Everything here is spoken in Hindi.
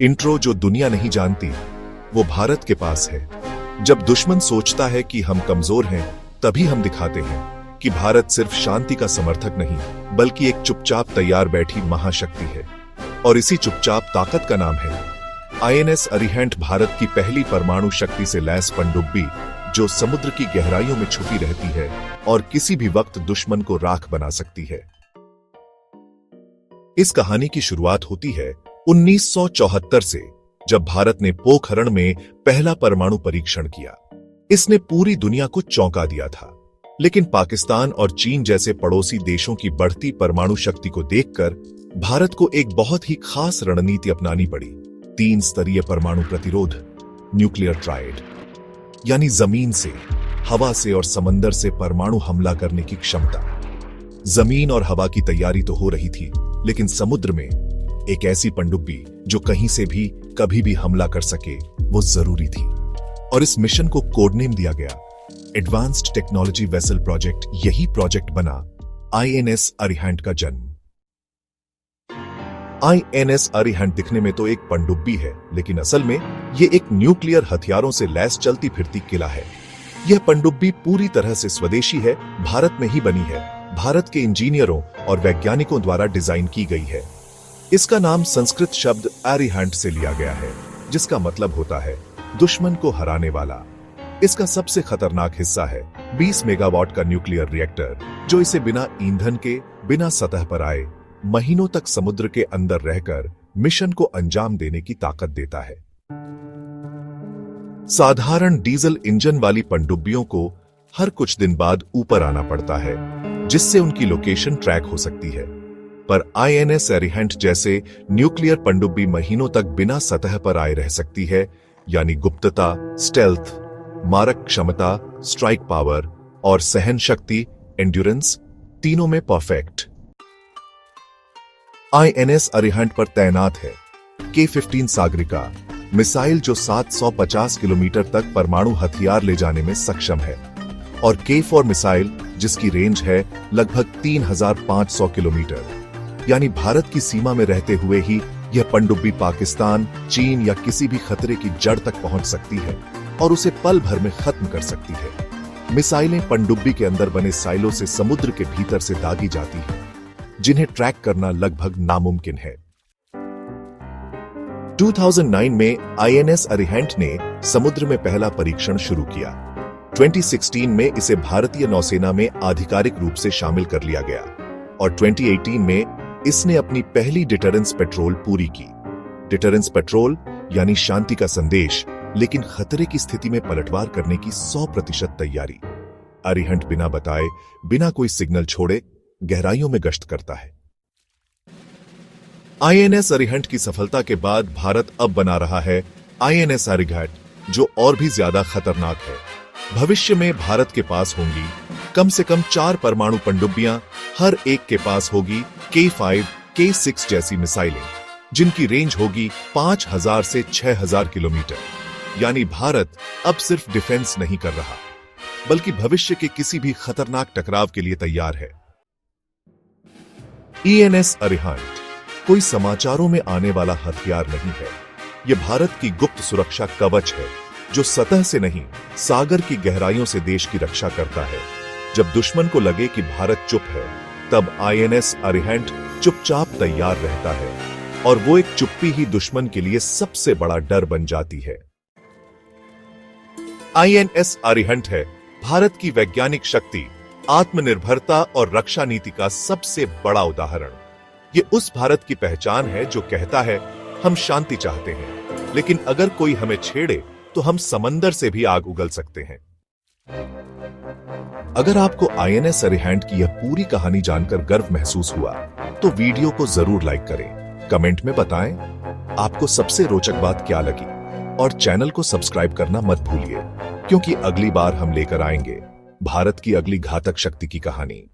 इंट्रो जो दुनिया नहीं जानती वो भारत के पास है। जब दुश्मन सोचता है कि हम कमजोर हैं, तभी हम दिखाते हैं कि भारत सिर्फ शांति का समर्थक नहीं बल्कि एक चुपचाप तैयार बैठी महाशक्ति है। और इसी चुपचाप ताकत का नाम है आईएनएस अरिहंत, भारत की पहली परमाणु शक्ति से लैस पनडुब्बी जो समुद्र की गहराइयों में छुपी रहती है और किसी भी वक्त दुश्मन को राख बना सकती है। इस कहानी की शुरुआत होती है 1974 से, जब भारत ने पोखरण में पहला परमाणु परीक्षण किया। इसने पूरी दुनिया को चौंका दिया था, लेकिन पाकिस्तान और चीन जैसे पड़ोसी देशों की बढ़ती परमाणु शक्ति को देखकर भारत को एक बहुत ही खास रणनीति अपनानी पड़ी। 3 स्तरीय परमाणु प्रतिरोध, न्यूक्लियर ट्रायड, यानी जमीन से, हवा से और समंदर से परमाणु हमला करने की क्षमता। जमीन और हवा की तैयारी तो हो रही थी, लेकिन समुद्र में एक ऐसी पनडुब्बी जो कहीं से भी कभी भी हमला कर सके, वो जरूरी थी। और इस मिशन को कोडनेम दिया गया एडवांस्ड टेक्नोलॉजी वेसल प्रोजेक्ट। यही प्रोजेक्ट बना आईएनएस अरिहंत का जन्म। आईएनएस अरिहंत दिखने में तो एक पनडुब्बी है, लेकिन असल में ये एक न्यूक्लियर हथियारों से लैस चलती फिरती किला है। यह पनडुब्बी पूरी तरह से स्वदेशी है, भारत में ही बनी है, भारत के इंजीनियरों और वैज्ञानिकों द्वारा डिजाइन की गई है। इसका नाम संस्कृत शब्द अरिहंत से लिया गया है, जिसका मतलब होता है दुश्मन को हराने वाला। इसका सबसे खतरनाक हिस्सा है 20 मेगावाट का न्यूक्लियर रिएक्टर, जो इसे बिना ईंधन के, बिना सतह पर आए, महीनों तक समुद्र के अंदर रहकर मिशन को अंजाम देने की ताकत देता है। साधारण डीजल इंजन वाली पनडुब्बियों को हर कुछ दिन बाद ऊपर आना पड़ता है, जिससे उनकी लोकेशन ट्रैक हो सकती है। पर आईएनएस अरिहंत जैसे न्यूक्लियर पनडुब्बी महीनों तक बिना सतह पर आए रह सकती है, यानी गुप्तता, स्टेल्थ, मारक क्षमता, स्ट्राइक पावर और सहन शक्ति, एंड्योरेंस, तीनों में परफेक्ट। आईएनएस अरिहंत पर तैनात है K-15 सागरिका मिसाइल, जो 750 किलोमीटर तक परमाणु हथियार ले जाने में सक्षम है, और K-4 मिसाइल, जिसकी रेंज है लगभग 3500 किलोमीटर। यानी भारत की सीमा में रहते हुए ही यह पनडुब्बी पाकिस्तान, चीन या किसी भी खतरे की जड़ तक पहुंच सकती है और उसे पल भर में खत्म कर सकती है। मिसाइलें पनडुब्बी के अंदर बने साइलों से समुद्र के भीतर से दागी जाती हैं, जिन्हें ट्रैक करना लगभग नामुमकिन है। 2009 में आईएनएस अरिहंत ने समुद्र में पहला परीक्षण शुरू किया। 2016 में इसे भारतीय नौसेना में आधिकारिक रूप से शामिल कर लिया गया और 2018 में इसने अपनी पहली डिटरेंस पेट्रोल पूरी की। डिटरेंस पेट्रोल यानी शांति का संदेश, लेकिन खतरे की स्थिति में पलटवार करने की 100% तैयारी। अरिहंत बिना बताए, बिना कोई सिग्नल छोड़े गहराइयों में गश्त करता है। आईएनएस अरिहंत की सफलता के बाद भारत अब बना रहा है आईएनएस अरिहंत, जो और भी ज्यादा खतरनाक है। भविष्य में भारत के पास होंगी कम से कम 4 परमाणु पनडुब्बियां, हर एक के पास होगी K-5, K-6 जैसी मिसाइलें, जिनकी रेंज होगी 5000 से 6000 किलोमीटर। यानी भारत अब सिर्फ डिफेंस नहीं कर रहा, बल्कि भविष्य के किसी भी खतरनाक टकराव के लिए तैयार है। आईएनएस अरिहंत कोई समाचारों में आने वाला हथियार नहीं है। यह भारत की गुप्त सुरक्षा कवच है, जो सतह से नहीं, सागर की गहराइयों से देश की रक्षा करता है। जब दुश्मन को लगे कि भारत चुप है, तब आईएनएस अरिहंत चुपचाप तैयार रहता है, और वो एक चुप्पी ही दुश्मन के लिए सबसे बड़ा डर बन जाती है। आईएनएस अरिहंत है भारत की वैज्ञानिक शक्ति, आत्मनिर्भरता और रक्षा नीति का सबसे बड़ा उदाहरण। ये उस भारत की पहचान है जो कहता है, हम शांति चाहते हैं, लेकिन अगर कोई हमें छेड़े तो हम समंदर से भी आग उगल सकते हैं। अगर आपको आईएनएस अरिहंत की यह पूरी कहानी जानकर गर्व महसूस हुआ, तो वीडियो को जरूर लाइक करें, कमेंट में बताएं आपको सबसे रोचक बात क्या लगी, और चैनल को सब्सक्राइब करना मत भूलिए, क्योंकि अगली बार हम लेकर आएंगे भारत की अगली घातक शक्ति की कहानी।